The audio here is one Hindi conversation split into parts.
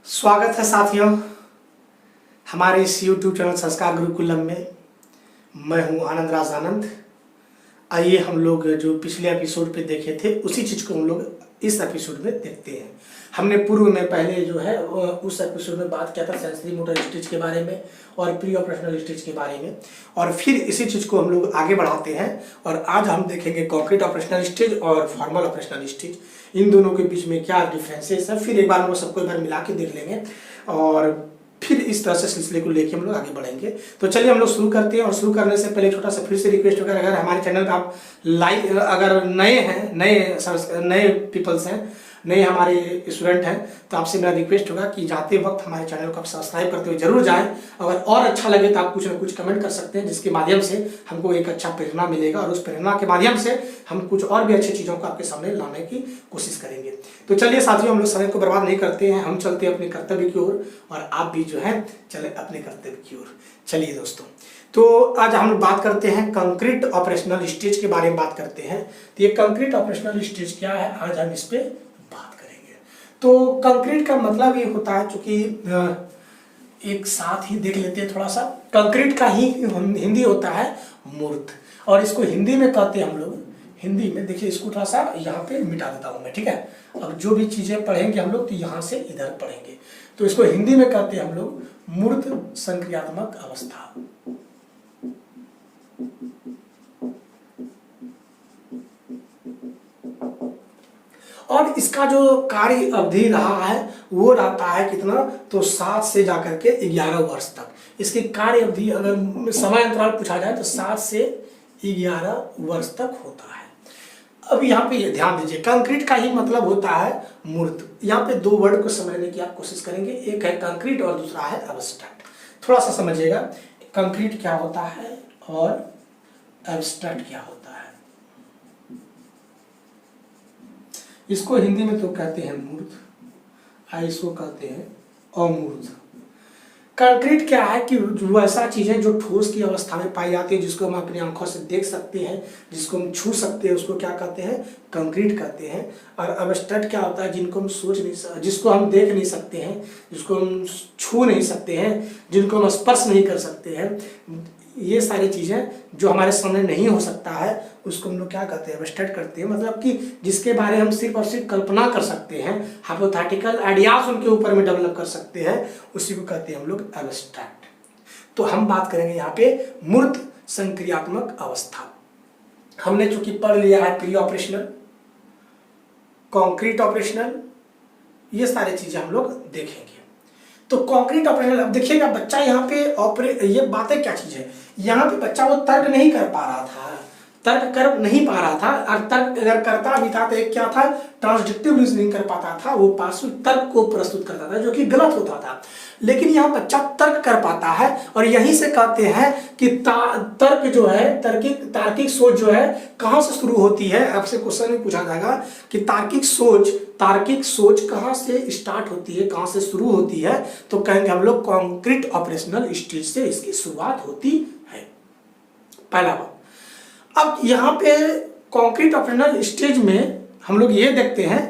स्वागत है साथियों हमारे इस YouTube चैनल संस्कार गुरुकुलम में। मैं हूं आनंद राज आनंद। आइए हम लोग जो पिछले एपिसोड पे देखे थे उसी चीज़ को हम लोग इस एपिसोड में देखते हैं। हमने पूर्व में पहले जो है उस एपिसोड में बात किया था सेंसरी मोटर स्टेज के बारे में और प्री ऑपरेशनल स्टेज के बारे में, और फिर इसी चीज़ को हम लोग आगे बढ़ाते हैं। और आज हम देखेंगे कॉन्क्रीट ऑपरेशनल स्टेज और फॉर्मल ऑपरेशनल स्टेज, इन दोनों के बीच में क्या डिफरेंसेस है। फिर एक बार हम लोग सबको एक बार मिला के देख लेंगे और फिर इस तरह से सिलसिले को लेके हम लोग आगे बढ़ेंगे। तो चलिए हम लोग शुरू करते हैं। और शुरू करने से पहले छोटा सा फिर से रिक्वेस्ट होगा, अगर हमारे चैनल पर आप अगर नए हैं, नए पीपल्स हैं, नए हमारे स्टूडेंट हैं, तो आपसे मेरा रिक्वेस्ट होगा कि जाते वक्त हमारे चैनल को आप सब्सक्राइब करते हुए जरूर जाएं। अगर और अच्छा लगे तो आप कुछ ना कुछ कमेंट कर सकते हैं, जिसके माध्यम से हमको एक अच्छा प्रेरणा मिलेगा और उस प्रेरणा के माध्यम से हम कुछ और भी अच्छी चीज़ों को आपके सामने लाने की कोशिश करेंगे। तो चलिए साथियों, हम लोग समय को बर्बाद नहीं करते हैं, हम चलते हैं अपने कर्तव्य की ओर और आप भी जो है चले अपने कर्तव्य की ओर। चलिए दोस्तों, तो आज हम लोग बात करते हैं कंक्रीट ऑपरेशनल स्टेज के बारे में बात करते हैं। तो ये कंक्रीट ऑपरेशनल स्टेज क्या है, आज हम इस पे बात करेंगे। तो कंक्रीट का मतलब ये होता है, चूंकि एक साथ ही देख लेते हैं थोड़ा सा। कंक्रीट का ही हिंदी होता है मूर्त, और इसको हिंदी में कहते हैं हम लोग, हिंदी में देखिए, इसको थोड़ा सा यहाँ पे मिटा देता हूँ मैं, ठीक है। अब जो भी चीजें पढ़ेंगे हम लोग तो यहाँ से इधर पढ़ेंगे। तो इसको हिंदी में कहते हैं हम लोग मूर्त संक्रियात्मक अवस्था। और इसका जो कार्य अवधि रहा है वो रहता है कितना, तो 7 से जाकर के 11 वर्ष तक। इसकी कार्य अवधि अगर समय अंतराल पूछा जाए तो 7 से 11 वर्ष तक होता है। अब यहाँ पे ध्यान दीजिए, कंक्रीट का ही मतलब होता है मूर्त। यहाँ पे 2 वर्ड को समझने की आप कोशिश करेंगे, एक है कंक्रीट और दूसरा है एब्स्ट्रैक्ट। थोड़ा सा समझिएगा, कंक्रीट क्या होता है और एब्स्ट्रैक्ट क्या होता है। इसको हिंदी में तो कहते हैं मूर्त, इसको कहते हैं अमूर्त। कंक्रीट क्या है कि वो ऐसा चीज है जो ठोस की अवस्था में पाई जाती है, जिसको हम अपनी आंखों से देख सकते हैं, जिसको हम छू सकते हैं, उसको क्या कहते हैं, कंक्रीट कहते हैं। और एब्स्ट्रैक्ट क्या होता है, जिनको हम जिसको हम देख नहीं सकते हैं, जिसको हम छू नहीं सकते हैं, जिनको हम स्पर्श नहीं कर सकते हैं, ये सारी चीजें जो हमारे सामने नहीं हो सकता है उसको हम लोग क्या कहते हैं, एब्स्ट्रैक्ट करते हैं। मतलब कि जिसके बारे हम सिर्फ और सिर्फ कल्पना कर सकते हैं, हाइपोथेटिकल आइडियाज उनके ऊपर में डेवलप कर सकते हैं, उसी को कहते हैं हम लोग एब्स्ट्रैक्ट। तो हम बात करेंगे यहाँ पे मूर्त संक्रियात्मक अवस्था। हमने चूंकि पढ़ लिया है प्री ऑपरेशनल, कॉन्क्रीट ऑपरेशनल, ये सारी चीजें हम लोग देखेंगे। तो कॉन्क्रीट ऑपरेशनल, अब देखिएगा बच्चा यहाँ पे ये बातें क्या चीज है, यहाँ पे बच्चा वो तर्क नहीं कर पा रहा था, तर्क कर नहीं पा रहा था। और तर्क अगर करता भी था तो एक क्या था, ट्रांसडिक्टिव रीजनिंग कर पाता था, वो पार्श्व तर्क को प्रस्तुत करता था, जो कि गलत होता था। लेकिन यहाँ बच्चा तर्क कर पाता है, और यहीं से कहते हैं कि तर्क जो है, तार्किक सोच जो है कहाँ से शुरू होती है। आपसे क्वेश्चन में पूछा जाएगा कि तार्किक सोच कहाँ से स्टार्ट होती है, कहाँ से शुरू होती है, तो कहेंगे हम लोग कॉन्क्रीट ऑपरेशनल स्टेज से इसकी शुरुआत होती है। पहला बात। अब यहाँ पे कॉन्क्रीट ऑपरेशनल स्टेज में हम लोग ये देखते हैं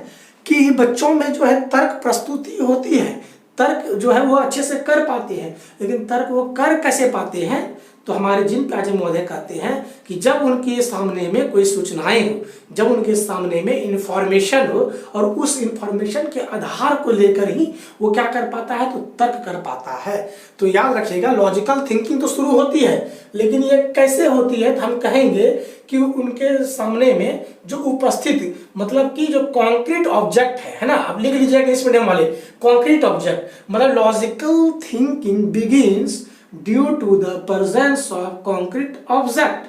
कि बच्चों में जो है तर्क प्रस्तुति होती है, तर्क जो है वो अच्छे से कर पाते हैं। लेकिन तर्क वो कर कैसे पाते हैं, तो हमारे जिन प्याजे महोदय कहते हैं कि जब उनके सामने में कोई सूचनाएं हो, जब उनके सामने में इंफॉर्मेशन हो, और उस इंफॉर्मेशन के आधार को लेकर ही वो क्या कर पाता है, तो तर्क कर पाता है। तो याद रखिएगा, लॉजिकल थिंकिंग तो शुरू होती है, लेकिन ये कैसे होती है, तो हम कहेंगे कि उनके सामने में जो उपस्थित, मतलब कि जो कॉन्क्रीट ऑब्जेक्ट है ना, आप लिख लीजिएगा इस मीडियम वाले, कॉन्क्रीट ऑब्जेक्ट मतलब logical thinking begins due to the presence of concrete object.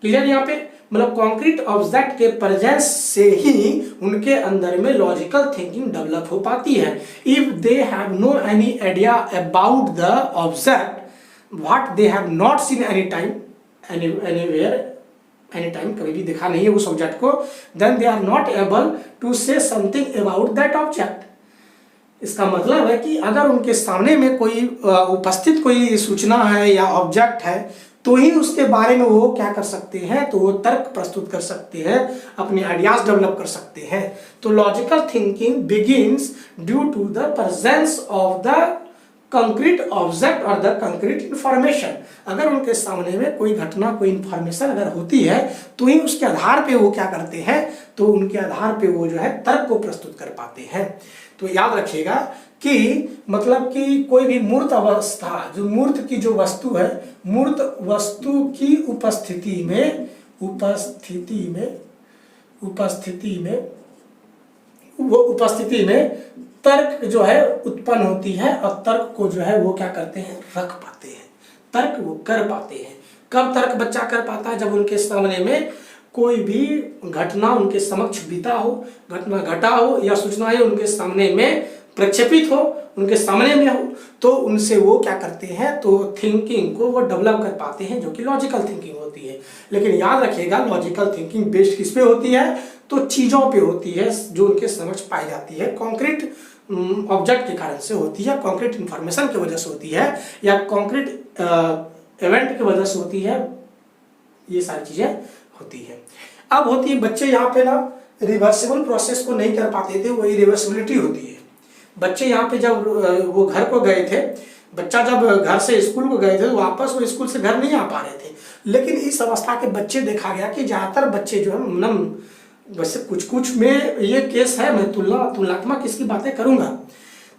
Clear यहाँ पे, मतलब कॉन्क्रीट ऑब्जेक्ट के प्रेजेंस से ही उनके अंदर में लॉजिकल थिंकिंग डेवलप हो पाती है। If they have no any idea about the object what they have not seen any time anywhere, any time कभी भी देखा नहीं है उस ऑब्जेक्ट को, then they are not able to say something about that object. इसका मतलब है कि अगर उनके सामने में कोई उपस्थित कोई सूचना है या ऑब्जेक्ट है, तो ही उसके बारे में वो क्या कर सकते हैं, तो वो तर्क प्रस्तुत कर सकते हैं, अपने आइडियाज डेवलप कर सकते हैं। तो logical thinking begins due to the presence of the concrete object और द कंक्रीट इंफॉर्मेशन। अगर उनके सामने में कोई घटना, कोई इंफॉर्मेशन अगर होती है तो ही उसके आधार पे वो क्या करते हैं, तो उनके आधार पे वो जो है तर्क को प्रस्तुत कर पाते हैं। तो याद रखिएगा कि मतलब कि कोई भी मूर्त अवस्था, जो मूर्त की जो वस्तु है, मूर्त वस्तु की उपस्थिति में तर्क जो है उत्पन्न होती है और तर्क को जो है वो क्या करते हैं, रख पाते हैं, तर्क वो कर पाते हैं। कब तर्क बच्चा कर पाता है, जब उनके सामने में कोई भी घटना उनके समक्ष बीता हो, घटना घटा हो या सूचनाएं उनके सामने में प्रक्षेपित हो, उनके सामने में हो, तो उनसे वो क्या करते हैं, तो थिंकिंग को वो डेवलप कर पाते हैं, जो कि लॉजिकल थिंकिंग होती है। लेकिन याद रखिएगा लॉजिकल थिंकिंग बेस्ड किस पे होती है, तो चीजों पे होती है जो उनके समक्ष पाई जाती है, कॉन्क्रीट ऑब्जेक्ट के कारण से होती है, कॉन्क्रीट इंफॉर्मेशन की वजह से होती है, या कॉन्क्रीट इवेंट की वजह से होती है, ये सारी चीजें होती है। अब होती है बच्चे यहाँ पे ना रिवर्सिबल प्रोसेस को नहीं कर पाते थे, वही रिवर्सिबिलिटी होती है। बच्चे यहाँ पे जब वो घर को गए थे, बच्चा जब घर से स्कूल को गए थे तो वापस वो स्कूल से घर नहीं आ पा रहे थे। लेकिन इस अवस्था के बच्चे देखा गया कि ज्यादातर बच्चे जो है वैसे कुछ में ये केस है, मैं तुलनात्मक इसकी बातें करूंगा।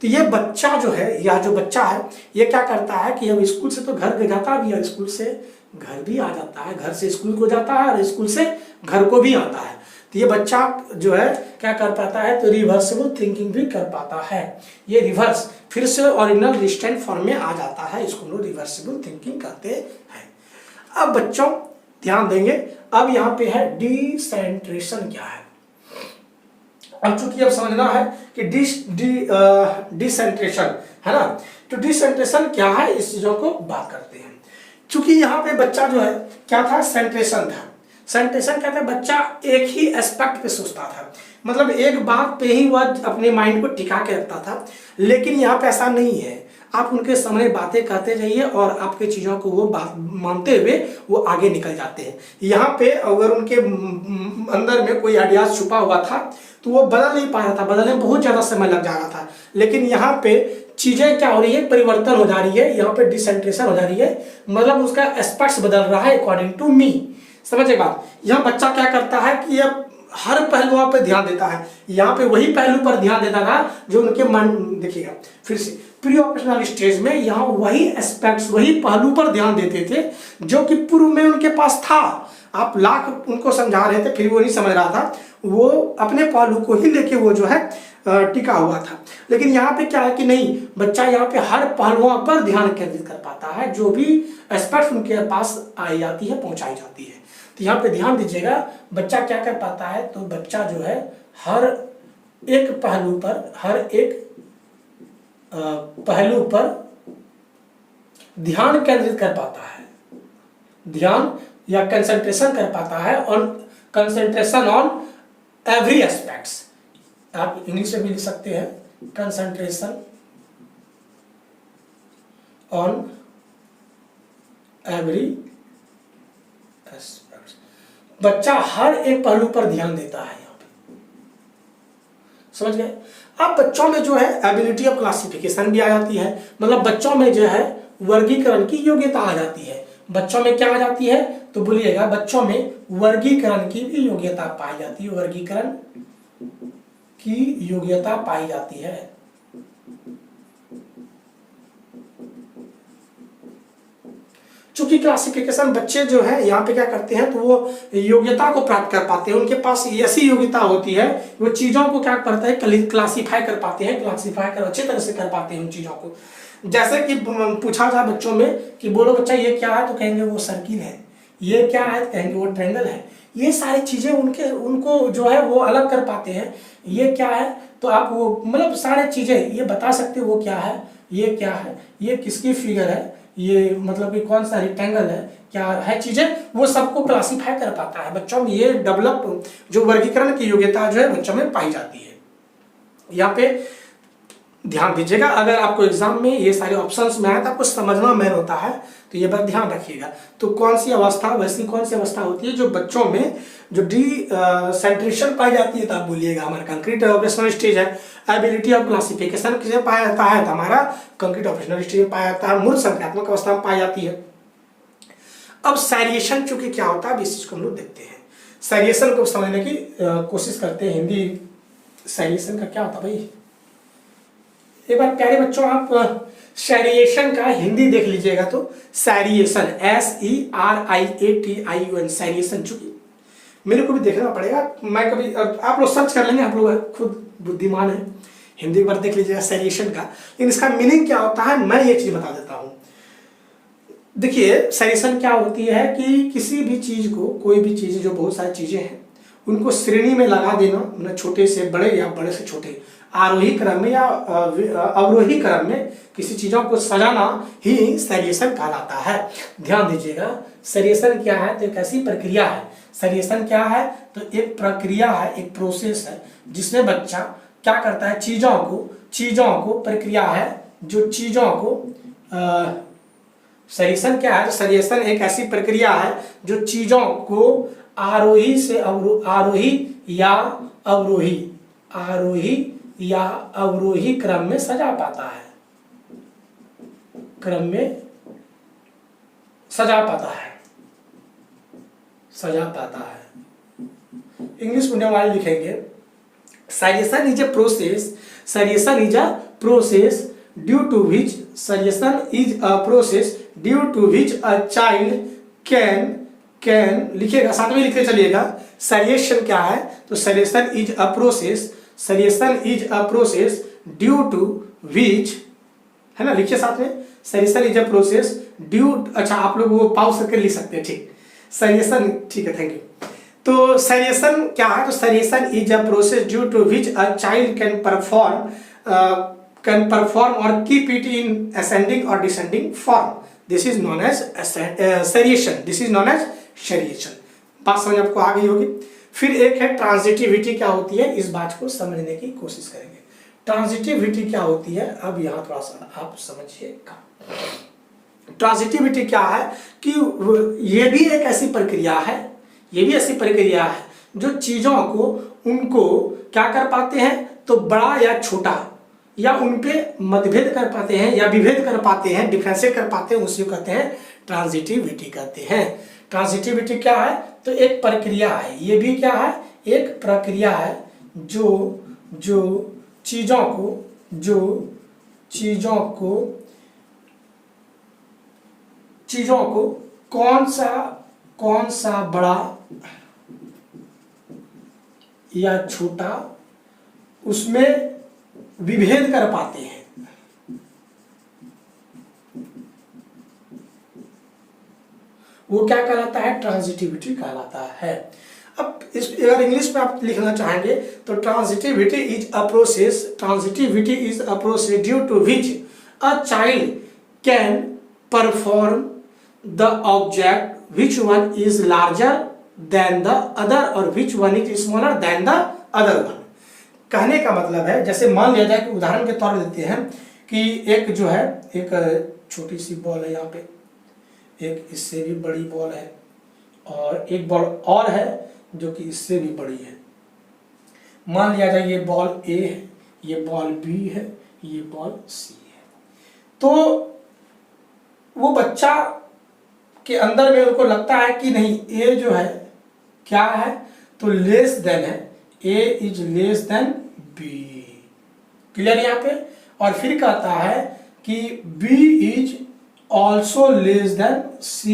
तो ये बच्चा जो है, या जो बच्चा है, ये क्या करता है कि अब स्कूल से तो घर जाता भी है, स्कूल से घर भी आ जाता है, घर से स्कूल को जाता है और स्कूल से घर को भी आता है। तो ये बच्चा जो है क्या कर पाता है, तो रिवर्सिबल थिंकिंग भी कर पाता है। ये रिवर्स फिर से ओरिजिनल रिस्टेंट फॉर्म में आ जाता है, इसको लोग रिवर्सिबल थिंकिंग कहते हैं। अब बच्चों ध्यान देंगे, अब यहाँ पे है डिसेंट्रेशन क्या है। अब चूंकि अब समझना है कि डिसेंट्रेशन है ना, तो डिसेंट्रेशन क्या है, इस चीजों को बात करते हैं। चूंकि यहाँ पे बच्चा जो है क्या था, सेंट्रेशन था। सेंट्रेशन क्या था, बच्चा एक ही एस्पेक्ट पे सोचता था, मतलब एक बात पे ही वह अपने माइंड को टिका के रखता था। लेकिन यहाँ पे ऐसा नहीं है, आप उनके सामने बातें करते जाइए और आपके चीज़ों को वो बात मानते हुए वो आगे निकल जाते हैं। यहाँ पे अगर उनके अंदर में कोई आइडिया छुपा हुआ था तो वो बदल नहीं पा रहा था, बदलने में बहुत ज़्यादा समय लग जा रहा था। लेकिन यहाँ पे चीज़ें क्या हो रही है, परिवर्तन हो जा रही है, यहाँ पे डिसेंट्रेशन हो जा रही है, मतलब उसका एस्पेक्ट्स बदल रहा है अकॉर्डिंग टू मी। समझे बात, यहाँ बच्चा क्या करता है कि अब हर पहलुओं पे ध्यान देता है। यहाँ पे वही पहलू पर ध्यान देता था जो उनके मन, देखिएगा फिर से प्री ऑपरेशनल स्टेज में यहाँ वही एस्पेक्ट्स, वही पहलू पर ध्यान देते थे जो कि पूर्व में उनके पास था। आप लाख उनको समझा रहे थे फिर वो नहीं समझ रहा था, वो अपने पहलू को ही लेके वो जो है टिका हुआ था। लेकिन यहाँ पे क्या है कि नहीं, बच्चा यहाँ पे हर पहलुओं पर ध्यान केंद्रित कर पाता है, जो भी एस्पेक्ट उनके पास आई जाती है, पहुंचाई जाती है। तो यहाँ पे ध्यान दीजिएगा, बच्चा क्या कर पाता है, तो बच्चा जो है हर एक पहलू पर, हर एक पहलू पर ध्यान केंद्रित कर पाता है, ध्यान या कंसंट्रेशन कर पाता है, और कंसंट्रेशन ऑन एवरी एस्पेक्ट्स। आप इंग्लिश में भी लिख सकते हैं, कंसंट्रेशन ऑन एवरी एस्पेक्ट्स। बच्चा हर एक पहलू पर ध्यान देता है, यहाँ पे समझ गए। अब बच्चों में जो है एबिलिटी ऑफ क्लासिफिकेशन भी आ जाती है, मतलब बच्चों में जो है वर्गीकरण की योग्यता आ जाती है। बच्चों में क्या आ जाती है, तो बोलिएगा बच्चों में वर्गीकरण की भी योग्यता पाई जाती है, वर्गीकरण की योग्यता पाई जाती है। चूंकि क्लासिफिकेशन बच्चे जो है यहाँ पे क्या करते हैं, तो वो योग्यता को प्राप्त कर पाते हैं, उनके पास ऐसी योग्यता होती है, वो चीजों को क्या करता है, क्लासीफाई कर पाते हैं, क्लासीफाई कर अच्छे तरह से कर पाते हैं उन चीजों को। जैसे कि पूछा जाए बच्चों में कि बोलो बच्चा ये क्या है, तो कहेंगे वो सर्किल है, ये क्या है, तो कहेंगे वो ट्रायंगल है। ये सारी चीजें उनको जो है वो अलग कर पाते हैं। ये क्या है, तो आप वो मतलब सारे चीजें ये बता सकते हो वो क्या है, ये क्या है, ये किसकी फिगर है, ये मतलब कि कौन सा रेक्टेंगल है, क्या है, चीजें वो सबको क्लासीफाई कर पाता है। बच्चों में ये डेवलप जो वर्गीकरण की योग्यता जो है बच्चों में पाई जाती है। यहाँ पे ध्यान दीजिएगा, अगर आपको एग्जाम में ये सारे ऑप्शंस में आए तो आपको समझना मेन होता है, तो ये बात ध्यान रखिएगा। तो कौन सी अवस्था, वैसी कौन सी अवस्था होती है जो बच्चों में जो सेंट्रेशन पाई जाती है, तो आप बोलिएगा हमारा कंक्रीट ऑपरेशनल स्टेज है। एबिलिटी ऑफ क्लासिफिकेशन किसे पाया जाता है, तो हमारा कंक्रीट ऑपरेशनल स्टेज में पाया जाता है, मूल संख्यात्मक अवस्था में पाई जाती है। अब सैरिएशन चूंकि क्या होता है, इस चीज को हम लोग देखते हैं। सैरिएशन को समझने की कोशिश करते हैं। हिंदी सैरिएशन का क्या होता है भाई, एक बार प्यारे बच्चों आप सैरिएशन का हिंदी देख लीजिएगा। तो सैरिएशन SERIATION सैरिएशन, चूंकि मेरे को भी देखना पड़ेगा, मैं कभी आप लोग सर्च कर लेंगे, आप लोग खुद बुद्धिमान है, हिंदी एक बार देख लीजिएगा सैरिएशन का। लेकिन इसका मीनिंग क्या होता है मैं ये चीज बता देता हूं। देखिए सैरिएशन क्या होती है कि किसी भी चीज को, कोई भी चीज, जो बहुत सारी चीजें हैं उनको श्रेणी में लगा देना, मतलब छोटे से बड़े या बड़े से छोटे, आरोही क्रम में या अवरोही क्रम में किसी चीजों को सजाना ही सैरिएशन कहलाता है। ध्यान दीजिएगा, सैरिएशन क्या है, तो एक ऐसी प्रक्रिया है। सैरिएशन क्या है, तो एक प्रक्रिया है, एक प्रोसेस है जिसमें बच्चा क्या करता है, चीजों को प्रक्रिया है जो चीजों को सैरिएशन क्या है, सैरिएशन एक ऐसी प्रक्रिया है जो चीजों को आरोही से अवरोही क्रम में सजा पाता है, सजा पाता है। इंग्लिश मीडियम वाले लिखेंगे seriation is a process due to which a child can लिखिएगा, साथ में लिखते चलिएगा। सैरिएशन क्या है, तो seriation is a process due to which, है ना, लिखिए साथ में, seriation is a process due, अच्छा आप लोग वो पॉज करके लिख सकते हैं, ठीक, सैरिएशन, ठीक है, थैंक यू। तो सैरिएशन क्या है, तो seriation is a process due to which a child can perform और कीप इट इन असेंडिंग और descending form. This is known as seriation. बात समझ आपको आ गई होगी। फिर एक है ट्रांजिटिविटी, क्या होती है, इस बात को समझने की कोशिश करेंगे। ट्रांजिटिविटी क्या होती है, अब यहाँ थोड़ा सा आप समझिएगा। ट्रांजिटिविटी क्या है कि ये भी एक ऐसी प्रक्रिया है, जो चीजों को उनको क्या कर पाते हैं, तो बड़ा या छोटा या उनपे मतभेद कर पाते हैं या विभेद कर पाते हैं, डिफरेंशिएट कर पाते हैं, उसी को कहते हैं ट्रांजिटिविटी कहते हैं। ट्रांजिटिविटी क्या है, तो एक प्रक्रिया है, ये भी क्या है, एक प्रक्रिया है जो चीजों को कौन सा बड़ा या छोटा उसमें विभेद कर पाते हैं। वो क्या कहलाता है, ट्रांजिटिविटी कहलाता है। अब इस अगर इंग्लिश में आप लिखना चाहेंगे तो transitivity is a process due to which a child can perform the object which one is larger than the other और which one is smaller than the other one. कहने का मतलब है, जैसे मान लिया जाए कि उदाहरण के तौर देते हैं कि एक जो है, एक छोटी सी बॉल है यहाँ पे, एक इससे भी बड़ी बॉल है और एक बॉल और है जो कि इससे भी बड़ी है। मान लिया जाए ये बॉल A है, ये बॉल B है, ये बॉल C है। तो वो बच्चा के अंदर में उनको लगता है कि नहीं, A जो है क्या है, तो लेस देन है, A is less than B, clear यहाँ पे। और फिर कहता है कि B is also less than C,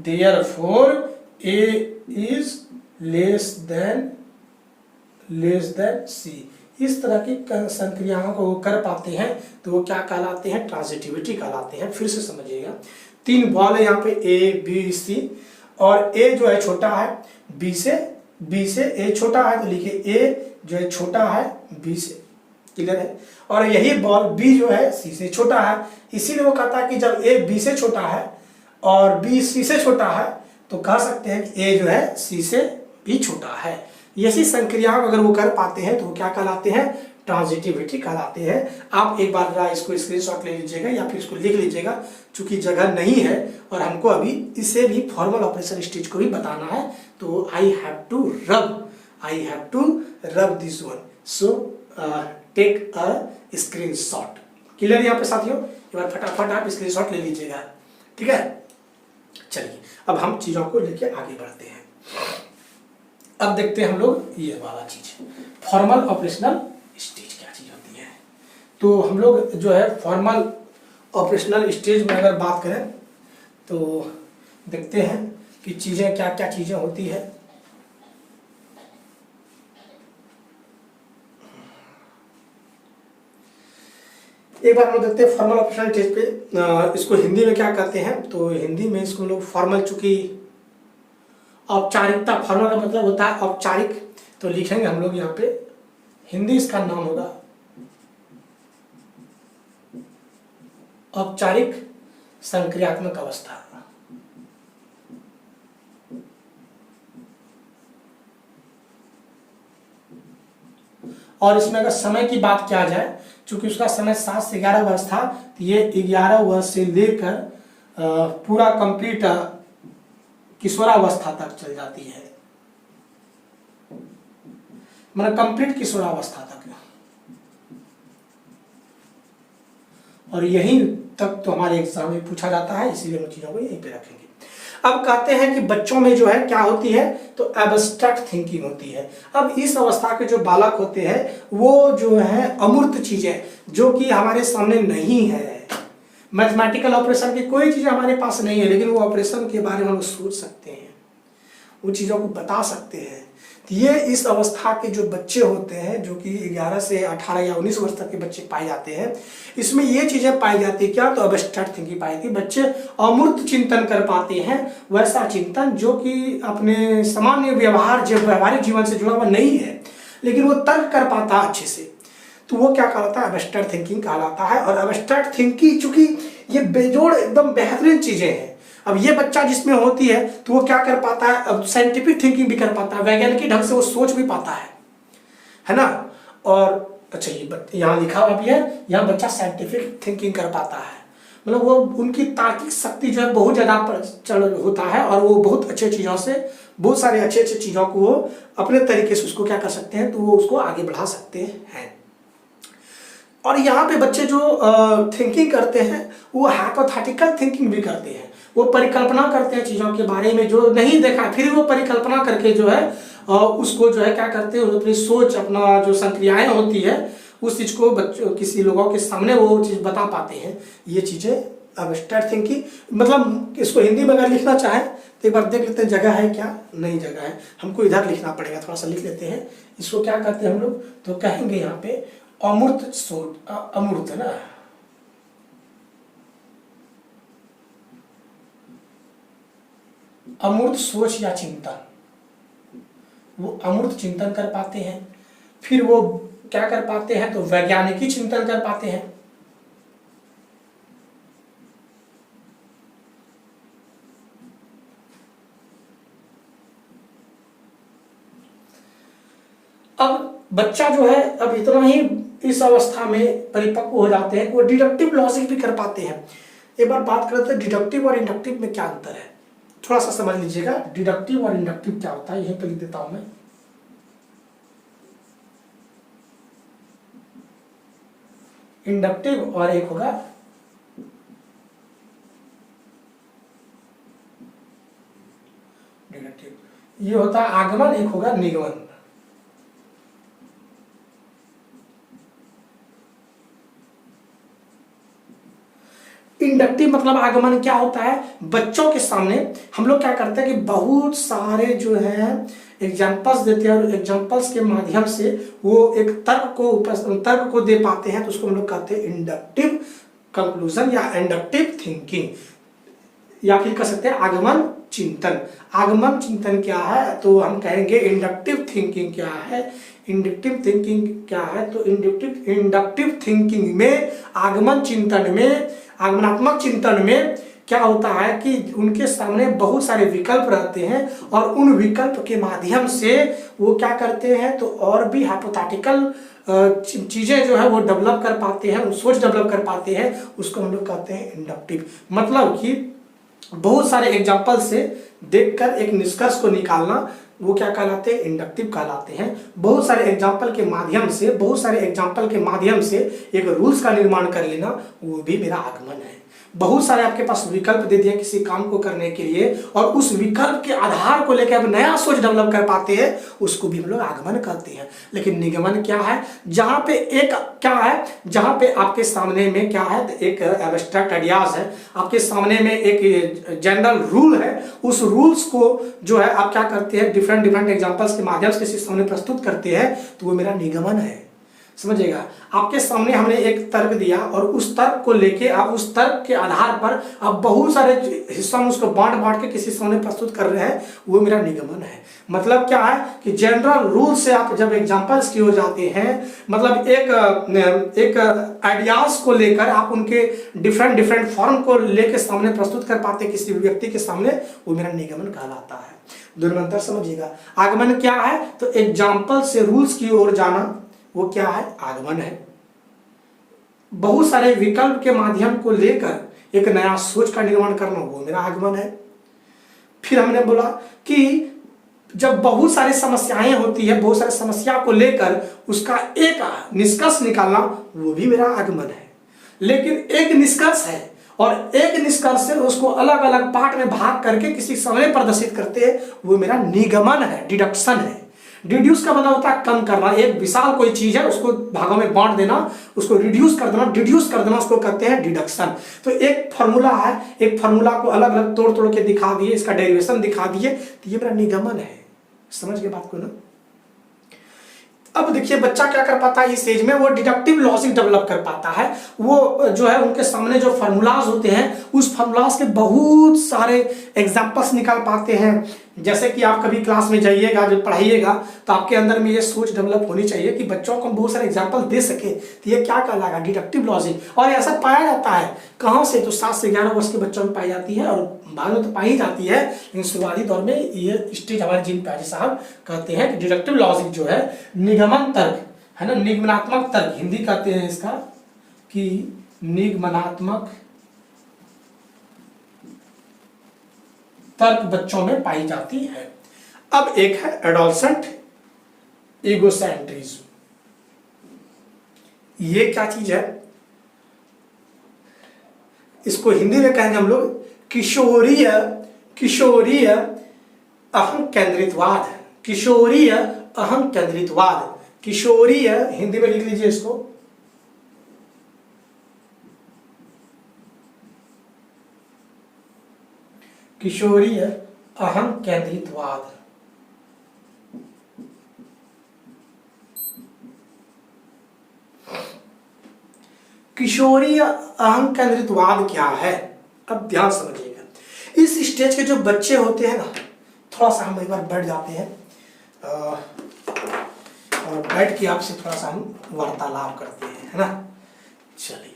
therefore A is less than C। इस तरह की संक्रियाओं को कर पाते हैं तो वो क्या कहलाते हैं, ट्रांजिटिविटी कहलाते हैं। फिर से समझिएगा, 3 बॉल है यहाँ पे A B C और A जो है छोटा है B से A छोटा है, तो लिखिए A जो है छोटा है B से, क्लियर है। और यही बॉल B जो है C से छोटा है, इसीलिए वो कहता है कि जब A B से छोटा है और B C से छोटा है तो कह सकते हैं कि A जो है C से भी छोटा है। ऐसी संक्रियाएं अगर वो कर पाते हैं तो वो क्या कहलाते हैं, ट्रांजिटिविटी कहलाते हैं। आप एक बार जरा इसको स्क्रीनशॉट ले लीजिएगा या फिर इसको लिख लीजिएगा, चूंकि जगह नहीं है और हमको अभी इसे भी फॉर्मल ऑपरेशन स्टेज को भी बताना है। तो I have to rub this one, so take a screenshot. Clear यहाँ पे साथियों, एक बार फटाफट आप स्क्रीनशॉट ले लीजिएगा, ठीक है। चलिए अब हम चीजों को लेके आगे बढ़ते हैं। अब देखते हैं हम लोग ये वाला चीज, फॉर्मल ऑपरेशनल स्टेज क्या चीज होती है। तो हम लोग जो है फॉर्मल ऑपरेशनल स्टेज में अगर बात करें तो देखते हैं कि चीजें क्या क्या चीजें होती है। एक बार हम लोग देखते हैं फॉर्मल ऑपरेशनल स्टेज पे, इसको हिंदी में क्या कहते हैं। तो हिंदी में इसको लोग फॉर्मल, चूंकि औपचारिकता, फॉर्मल का मतलब होता है औपचारिक, तो लिखेंगे हम लोग यहाँ पे, हिंदी इसका नाम होगा औपचारिक संक्रियात्मक अवस्था। और इसमें अगर समय की बात किया जाए, चूंकि उसका समय 7 से 11 वर्ष था, तो ये 11 वर्ष से लेकर पूरा कंप्लीट किशोरावस्था तक चल जाती है, मतलब कंप्लीट किशोरावस्था तक। और यहीं तक तो हमारे एग्जाम में पूछा जाता है, इसीलिए हम चीजों को यहीं पे रखेंगे। अब कहते हैं कि बच्चों में जो है क्या होती है, तो एब्स्ट्रैक्ट थिंकिंग होती है। अब इस अवस्था के जो बालक होते हैं वो जो है अमूर्त चीजें, जो कि हमारे सामने नहीं है, मैथमेटिकल ऑपरेशन की कोई चीज हमारे पास नहीं है, लेकिन वो ऑपरेशन के बारे में हम सोच सकते हैं, उन चीजों को बता सकते हैं। तो ये इस अवस्था के जो बच्चे होते हैं, जो कि 11 से 18 या 19 वर्ष तक के बच्चे पाए जाते हैं, इसमें ये चीजें पाई जाती है क्या, तो एब्स्ट्रैक्ट थिंकिंग पाई जाती है। बच्चे अमूर्त चिंतन कर पाते हैं, वैसा चिंतन जो कि अपने सामान्य व्यवहारिक जीवन से जुड़ा हुआ नहीं है, लेकिन वो तर्क कर पाता है अच्छे से, तो वो क्या कहलाता है, एब्स्ट्रैक्ट थिंकिंग कहलाता है। और एब्स्ट्रैक्ट थिंकिंग चूंकि ये बेजोड़ एकदम बेहतरीन चीजें हैं, अब ये बच्चा जिसमें होती है तो वो क्या कर पाता है, अब साइंटिफिक थिंकिंग भी कर पाता है, वैज्ञानिक ढंग से वो सोच भी पाता है ना। और अच्छा ये यहाँ लिखा हुआ भी है, यहाँ बच्चा साइंटिफिक थिंकिंग कर पाता है, मतलब वो उनकी तार्किक शक्ति जो है बहुत ज्यादा होता है, और वो बहुत अच्छे चीजों से, बहुत सारे अच्छे चीजों को वो अपने तरीके से उसको क्या कर सकते हैं, तो वो उसको आगे बढ़ा सकते हैं। और यहाँ पे बच्चे जो थिंकिंग करते हैं वो हाइपोथेटिकल थिंकिंग भी करते हैं, वो परिकल्पना करते हैं चीज़ों के बारे में जो नहीं देखा, फिर वो परिकल्पना करके जो है उसको जो है क्या करते हैं, अपनी सोच, अपना जो संक्रियाएं होती है उस चीज़ को बच्चों किसी लोगों के सामने वो चीज़ बता पाते हैं। ये चीज़ें एब्स्ट्रैक्ट थिंकिंग, मतलब इसको हिंदी में अगर लिखना चाहें तो एक बार देख लेते हैं जगह है क्या, नहीं जगह है, हमको इधर लिखना पड़ेगा, थोड़ा सा लिख लेते हैं। इसको क्या कहते हैं हम लोग, तो कहेंगे यहाँ पे अमूर्त सोच, अमूर्त है ना, अमूर्त सोच या चिंतन, वो अमूर्त चिंतन कर पाते हैं। फिर वो क्या कर पाते हैं, तो वैज्ञानिक चिंतन कर पाते हैं। अब बच्चा जो है अब इतना ही इस अवस्था में परिपक्व हो जाते हैं, वो डिडक्टिव लॉजिक भी कर पाते हैं। एक बार बात करते हैं डिडक्टिव और इंडक्टिव में क्या अंतर है, थोड़ा सा समझ लीजिएगा। डिडक्टिव और इंडक्टिव क्या होता है, यहीं पे लिख देता हूं मैं। इंडक्टिव और एक होगा डिडक्टिव, ये होता है आगमन, एक होगा निगमन। इंडक्टिव मतलब आगमन क्या होता है, बच्चों के सामने हम लोग क्या करते हैं कि बहुत सारे जो है एग्जाम्पल्स देते हैं, और एग्जाम्पल्स के माध्यम से वो एक तर्क को दे पाते हैं, तो उसको हम लोग कहते हैं इंडक्टिव कंक्लूजन या इंडक्टिव थिंकिंग, या फिर कह सकते हैं आगमन चिंतन। आगमन चिंतन क्या है, तो हम कहेंगे इंडक्टिव थिंकिंग क्या है। इंडक्टिव थिंकिंग क्या है, तो इंडक्टिव थिंकिंग में, आगमन चिंतन में, आगमनात्मक चिंतन में क्या होता है कि उनके सामने बहुत सारे विकल्प रहते हैं और उन विकल्प के माध्यम से वो क्या करते हैं, तो और भी हाइपोथेटिकल चीज़ें जो है वो डेवलप कर पाते हैं, सोच डेवलप कर पाते हैं। उसको हम लोग कहते हैं इंडक्टिव। मतलब कि बहुत सारे एग्जाम्पल से देखकर एक निष्कर्ष को निकालना, वो क्या कहलाते हैं, इंडक्टिव कहलाते हैं। बहुत सारे एग्जाम्पल के माध्यम से एक रूल्स का निर्माण कर लेना, वो भी मेरा आगमन है। बहुत सारे आपके पास विकल्प दे दिए किसी काम को करने के लिए, और उस विकल्प के आधार को लेकर आप नया सोच डेवलप कर पाते हैं, उसको भी हम लोग आगमन कहते हैं। लेकिन निगमन क्या है, जहां पे एक क्या है, जहां पे आपके सामने में क्या है, एक एब्स्ट्रैक्ट आइडियाज है, आपके सामने में एक जनरल रूल है, उस रूल्स को जो है आप क्या करते हैं, डिफरेंट एग्जांपल्स के माध्यम से किसी सामने प्रस्तुत करते हैं, तो वो मेरा निगमन है। समझिएगा, आपके सामने हमने एक तर्क दिया और उस तर्क को लेके आप उस तर्क के आधार पर आप बहुत सारे हिस्सों में उसको बांट के किसी सामने प्रस्तुत कर रहे हैं, वो मेरा निगमन है। मतलब क्या है कि जनरल रूल से आप जब एग्जांपल्स की ओर जाते हैं, मतलब एक आइडियाज को लेकर आप उनके डिफरेंट फॉर्म को लेकर सामने प्रस्तुत कर पाते किसी व्यक्ति के सामने, वो मेरा निगमन कहलाता है। दोनों में अंतर समझिएगा। आगमन क्या है, तो एग्जाम्पल से रूल्स की ओर जाना, वो क्या है, आगमन है। बहुत सारे विकल्प के माध्यम को लेकर एक नया सोच का निर्माण करना, वो मेरा आगमन है। फिर हमने बोला कि जब बहुत सारी समस्याएं होती है, बहुत सारी समस्या को लेकर उसका एक निष्कर्ष निकालना, वो भी मेरा आगमन है। लेकिन एक निष्कर्ष है और एक निष्कर्ष से उसको अलग अलग पार्ट में भाग करके किसी समय प्रदर्शित करते हैं, वो मेरा निगमन है, डिडक्शन है। डिड्यूस का मतलब होता है कम करना। एक विशाल कोई चीज है, उसको भागों में बांट देना, उसको रिड्यूस कर देना, डिड्यूस कर देना, उसको कहते हैं डिडक्शन। तो एक फॉर्मूला है, एक फॉर्मूला को अलग अलग तोड़ के दिखा दिए, इसका डेरिवेशन दिखा दिए, तो ये मेरा निगमन है। समझ गए बात को ना। अब देखिए बच्चा क्या कर पाता है इस एज में, वो डिडक्टिव लॉजिक डेवलप कर पाता है। वो जो है उनके सामने जो फार्मूलाज होते हैं, उस फार्मूलाज के बहुत सारे एग्जांपल्स निकाल पाते हैं। जैसे कि आप कभी क्लास में जाइएगा, जब पढ़ाइएगा, तो आपके अंदर में ये सोच डेवलप होनी चाहिए कि बच्चों को हम बहुत सारे एग्जाम्पल दे सके, तो ये क्या कहलाएगा, डिडक्टिव लॉजिक। और ऐसा पाया जाता है कहाँ से, तो 7 से 11 वर्ष के बच्चों में पाई जाती है, और बाद में तो पाई जाती है, लेकिन शुरुआती दौर में ये स्टेज हमारे जिन प्याजी साहब कहते हैं कि डिडक्टिव लॉजिक जो है, निगमन तर्क है ना, निगमनात्मक तर्क हिंदी कहते हैं इसका, कि निगमनात्मक तर्क बच्चों में पाई जाती है। अब एक है एडोलसेंट ईगोसेंट्रिज्म। ये क्या चीज है, इसको हिंदी में कहेंगे हम लोग किशोरीय अहम केंद्रितवाद। किशोरीय अहम केंद्रितवाद, किशोरीय हिंदी में लिख लीजिए इसको, किशोरीय अहम केंद्रितवाद। किशोरीय अहम केंद्रितवाद क्या है, अब ध्यान समझिएगा। इस स्टेज के जो बच्चे होते हैं ना, थोड़ा सा हम एक बार बैठ जाते हैं और बैठ के आपसे थोड़ा सा हम वार्तालाप करते हैं, है ना। चलिए,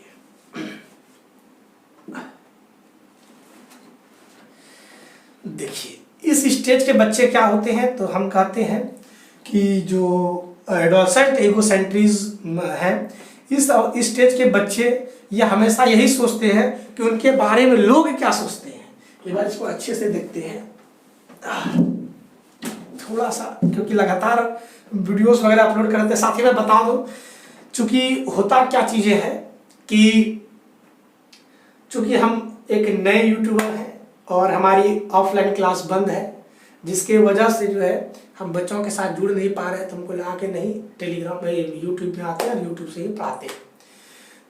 देखिए इस स्टेज के बच्चे क्या होते हैं, तो हम कहते हैं कि जो एडोलसेंट ईगोसेंट्रिज्म है, इस स्टेज के बच्चे ये हमेशा यही सोचते हैं कि उनके बारे में लोग क्या सोचते हैं। एक बार इसको अच्छे से देखते हैं थोड़ा सा, क्योंकि लगातार वीडियोस वगैरह अपलोड करते हैं। साथ ही मैं बता दूं, चूंकि होता क्या चीजें हैं कि चूंकि हम एक नए यूट्यूबर हैं और हमारी ऑफलाइन क्लास बंद है, जिसके वजह से जो है हम बच्चों के साथ जुड़ नहीं पा रहे हैं, तो हमको लगा के नहीं टेलीग्राम पे यूट्यूब में आते हैं और यूट्यूब से ही पढ़ाते हैं।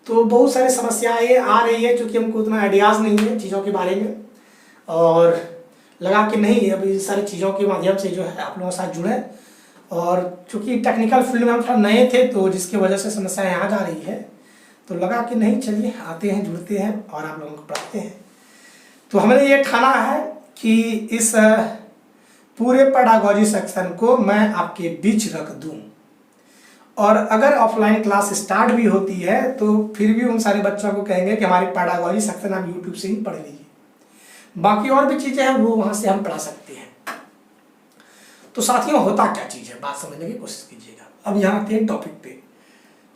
तो बहुत सारी समस्याएं आ रही है, क्योंकि हमको उतना आइडियाज़ नहीं है चीज़ों के बारे में, और लगा कि नहीं अभी इन सारी चीज़ों के माध्यम से जो है आप लोगों के साथ जुड़े। और चूँकि टेक्निकल फील्ड में हम थोड़ा नए थे, तो जिसकी वजह से समस्याएँ आ जा रही है, तो लगा कि नहीं चलिए आते हैं, जुड़ते हैं और आप लोगों को पढ़ाते हैं। तो हमने ये ठाना है कि इस पूरे पेडागॉजी सेक्शन को मैं आपके बीच रख दूं, और अगर ऑफलाइन क्लास स्टार्ट भी होती है तो फिर भी उन सारे बच्चों को कहेंगे कि हमारी पेडागॉजी सेक्शन आप यूट्यूब से ही पढ़ लीजिए। बाकी और भी चीज़ें हैं वो वहाँ से हम पढ़ा सकते हैं। तो साथियों होता क्या चीज़ है, बात समझने की कोशिश कीजिएगा। अब यहाँ आते हैं टॉपिक पे।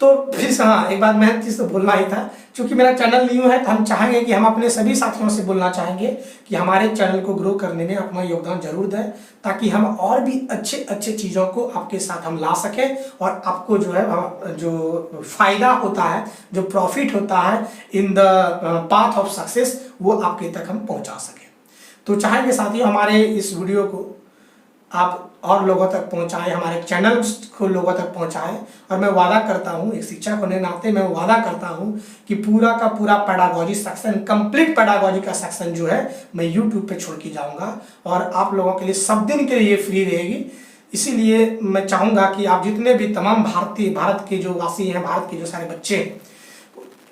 तो फिर हाँ, एक बात मैं चीज़ तो बोलना ही था, क्योंकि मेरा चैनल न्यू है तो हम चाहेंगे कि हम अपने सभी साथियों से बोलना चाहेंगे कि हमारे चैनल को ग्रो करने में अपना योगदान जरूर दें, ताकि हम और भी अच्छे अच्छे चीज़ों को आपके साथ हम ला सकें और आपको जो है जो फायदा होता है, जो प्रॉफिट होता है in the path of success, वो आपके तक हम पहुँचा सकें। तो चाहेंगे साथियों हमारे इस वीडियो को आप और लोगों तक पहुंचाएं, हमारे चैनल को लोगों तक पहुंचाएं। और मैं वादा करता हूं, एक शिक्षक होने नाते मैं वादा करता हूं कि पूरा का पूरा पेडागॉजी सेक्शन, कंप्लीट पेडागॉजी का सेक्शन जो है मैं यूट्यूब पे छोड़ के जाऊंगा और आप लोगों के लिए सब दिन के लिए फ्री रहेगी। इसीलिए मैं चाहूँगा कि आप जितने भी तमाम भारत के जो वासी हैं, भारत के जो सारे बच्चे हैं,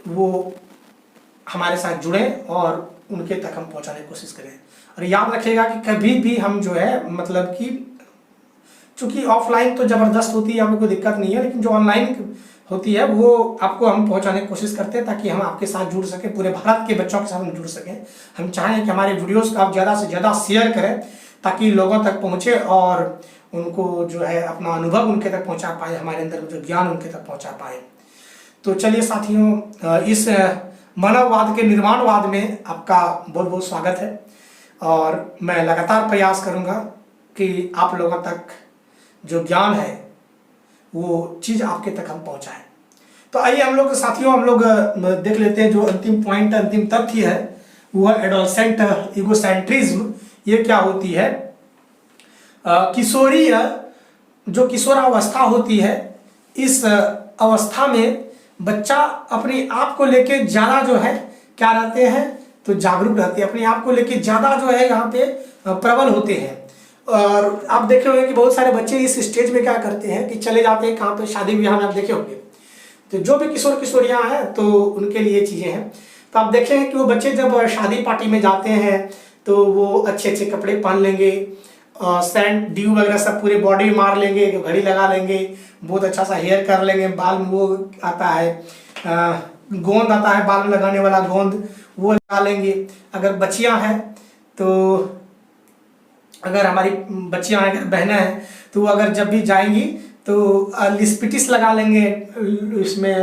वो हमारे साथ जुड़ें और उनके तक हम पहुँचाने की कोशिश करें। और याद रखिएगा कि कभी भी हम जो है मतलब कि चूँकि ऑफलाइन तो ज़बरदस्त होती है, हमें कोई दिक्कत नहीं है, लेकिन जो ऑनलाइन होती है वो आपको हम पहुंचाने की कोशिश करते हैं ताकि हम आपके साथ जुड़ सकें, पूरे भारत के बच्चों के साथ हम जुड़ सकें। हम चाहें कि हमारे वीडियोस को आप ज़्यादा से ज़्यादा शेयर करें ताकि लोगों तक पहुँचे और उनको जो है अपना अनुभव उनके तक पहुँचा पाए, हमारे अंदर जो ज्ञान उनके तक पहुँचा पाए। तो चलिए साथियों, इस मानववाद के निर्माणवाद में आपका बहुत बहुत स्वागत है और मैं लगातार प्रयास करूँगा कि आप लोगों तक जो ज्ञान है वो चीज़ आपके तक हम पहुंचाएं। तो आइए हम लोग साथियों हम लोग देख लेते हैं जो अंतिम पॉइंट, अंतिम तथ्य है वो है एडोलसेंट ईगोसेंट्रिज्म। ये क्या होती है? किशोरीय जो किशोरावस्था होती है, इस अवस्था में बच्चा अपने आप को लेके ज़्यादा जो है क्या रहते हैं, तो जागरूक रहते हैं, अपने आप को लेके ज़्यादा जो है यहाँ पे प्रबल होते हैं। और आप देखे होंगे कि बहुत सारे बच्चे इस स्टेज में क्या करते हैं कि चले जाते हैं कहाँ पे, शादी ब्याह में आप देखे होंगे। तो जो भी किशोर किशोरियाँ हैं तो उनके लिए चीज़ें हैं। तो आप देखें कि वो बच्चे जब शादी पार्टी में जाते हैं तो वो अच्छे अच्छे कपड़े पहन लेंगे, सेंट ड्यू वगैरह सब पूरे बॉडी में मार लेंगे, घड़ी लगा लेंगे, बहुत अच्छा सा हेयर कर लेंगे, बाल में वो आता है गोंद आता है बाल में लगाने वाला गोंद, वो लगा लेंगे। अगर बच्चियाँ हैं तो अगर हमारी बच्चियाँ हैं, अगर बहनें हैं तो अगर जब भी जाएंगी तो लिस्पिटिस लगा लेंगे, इसमें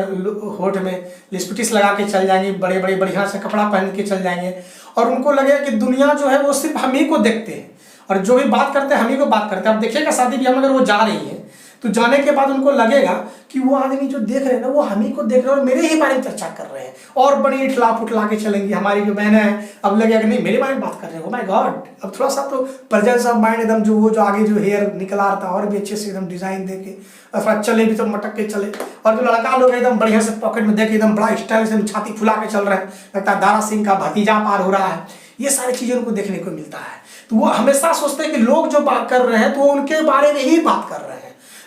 होठ में लिस्पिटिस लगा के चल जाएंगे, बड़े बड़े बढ़िया से कपड़ा पहन के चल जाएंगे और उनको लगेगा कि दुनिया जो है वो सिर्फ हम ही को देखते हैं और जो भी बात करते हैं हम ही को बात करते हैं। अब देखिएगा शादी ब्याह में अगर वो जा रही है तो जाने के बाद उनको लगेगा कि वो आदमी जो देख रहे हैं ना वो हम ही को देख रहे हैं और मेरे ही बारे में चर्चा कर रहे हैं और बड़ी इठला फुटला के चलेंगी। हमारी जो बहनें हैं अब लगेगा कि नहीं मेरे बारे में बात कर रहे हैं, ओ माय गॉड। अब थोड़ा सा तो प्रेजेंस ऑफ माइंड एकदम जो वो जो आगे जो हेयर निकला रहा था और भी अच्छे से एकदम डिजाइन दे के और थोड़ा चले भी तो मटक के चले। और जो लड़का लोग एकदम बढ़िया से पॉकेट में देखे एकदम बड़ा स्टाइल से छाती फुला के चल रहे हैं, लगता है दारा सिंह का भतीजा पार हो रहा है। ये सारी चीजें उनको देखने को मिलता है। तो वो हमेशा सोचते हैं कि लोग जो बात कर रहे हैं तो वो उनके बारे में ही बात कर रहे हैं।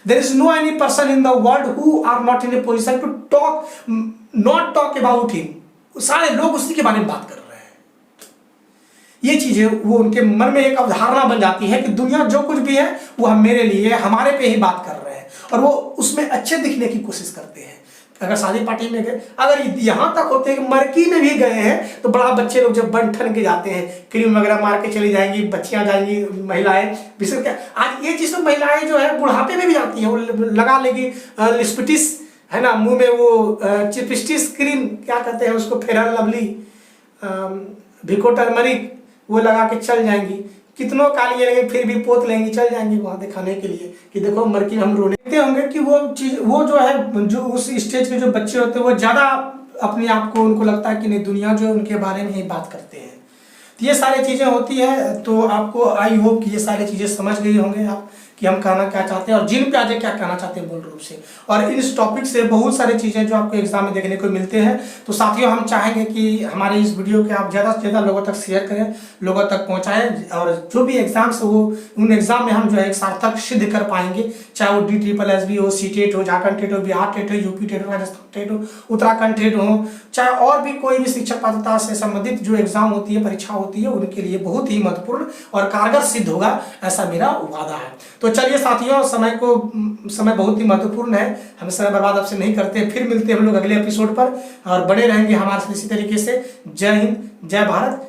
There is no any person in the world who are not in a position to talk, not talk about him. सारे लोग उसी के बारे में बात कर रहे हैं। ये चीजें वो उनके मन में एक अवधारणा बन जाती है कि दुनिया जो कुछ भी है वो हम मेरे लिए हमारे पे ही बात कर रहे हैं और वो उसमें अच्छे दिखने की कोशिश करते हैं। अगर शादी पार्टी में गए, अगर यहाँ तक होते हैं कि मरकी में भी गए हैं तो बड़ा बच्चे लोग जब बन ठन के जाते हैं, क्रीम वगैरह मार के चली जाएंगी, बच्चियाँ जाएंगी, महिलाएं विशेष क्या आज ये चीज़ तो महिलाएं जो है बुढ़ापे में भी जाती हैं, वो लगा लेगी लिपस्टिक है ना, मुंह में वो चिपस्टिक क्रीम क्या कहते हैं उसको, फेयर लवली, भिको टर्मरिक, वो लगा के चल जाएंगी। कितनों काली लेंगे फिर भी पोत लेंगी, चल जाएंगी वहाँ दिखाने के लिए कि देखो मरकी हम रोने। देखते होंगे कि वो चीज वो जो है जो उस स्टेज के जो बच्चे होते हैं वो ज़्यादा अपने आप को उनको लगता है कि नहीं दुनिया जो है उनके बारे में ही बात करते हैं। तो ये सारी चीज़ें होती है। तो आपको आई होप कि ये सारी चीज़ें समझ गए होंगे आप कि हम कहना क्या चाहते हैं और जिन पे आज क्या कहना चाहते हैं मूल रूप से। और इस टॉपिक से बहुत सारी चीज़ें जो आपको एग्जाम में देखने को मिलते हैं। तो साथियों हम चाहेंगे कि हमारे इस वीडियो के आप ज़्यादा से ज़्यादा लोगों तक शेयर करें, लोगों तक पहुँचाएँ और जो भी एग्जाम्स हो उन एग्जाम में हम जो है एक सार्थक सिद्ध कर पाएंगे, चाहे वो DSSB हो, CTET हो, झारखंड टेट हो, बिहार टेट हो, UP टेट हो, राजस्थान टेट हो, उत्तराखंड टेट हो, चाहे और भी कोई भी शिक्षक पात्रता से संबंधित जो एग्जाम होती है, परीक्षा होती है, उनके लिए बहुत ही महत्वपूर्ण और कारगर सिद्ध होगा, ऐसा मेरा वादा है। तो चलिए साथियों, समय बहुत ही महत्वपूर्ण है, हम समय बर्बाद आपसे नहीं करते। फिर मिलते हैं हम लोग अगले एपिसोड पर और बने रहेंगे हमारे इसी तरीके से। जय हिंद, जय भारत,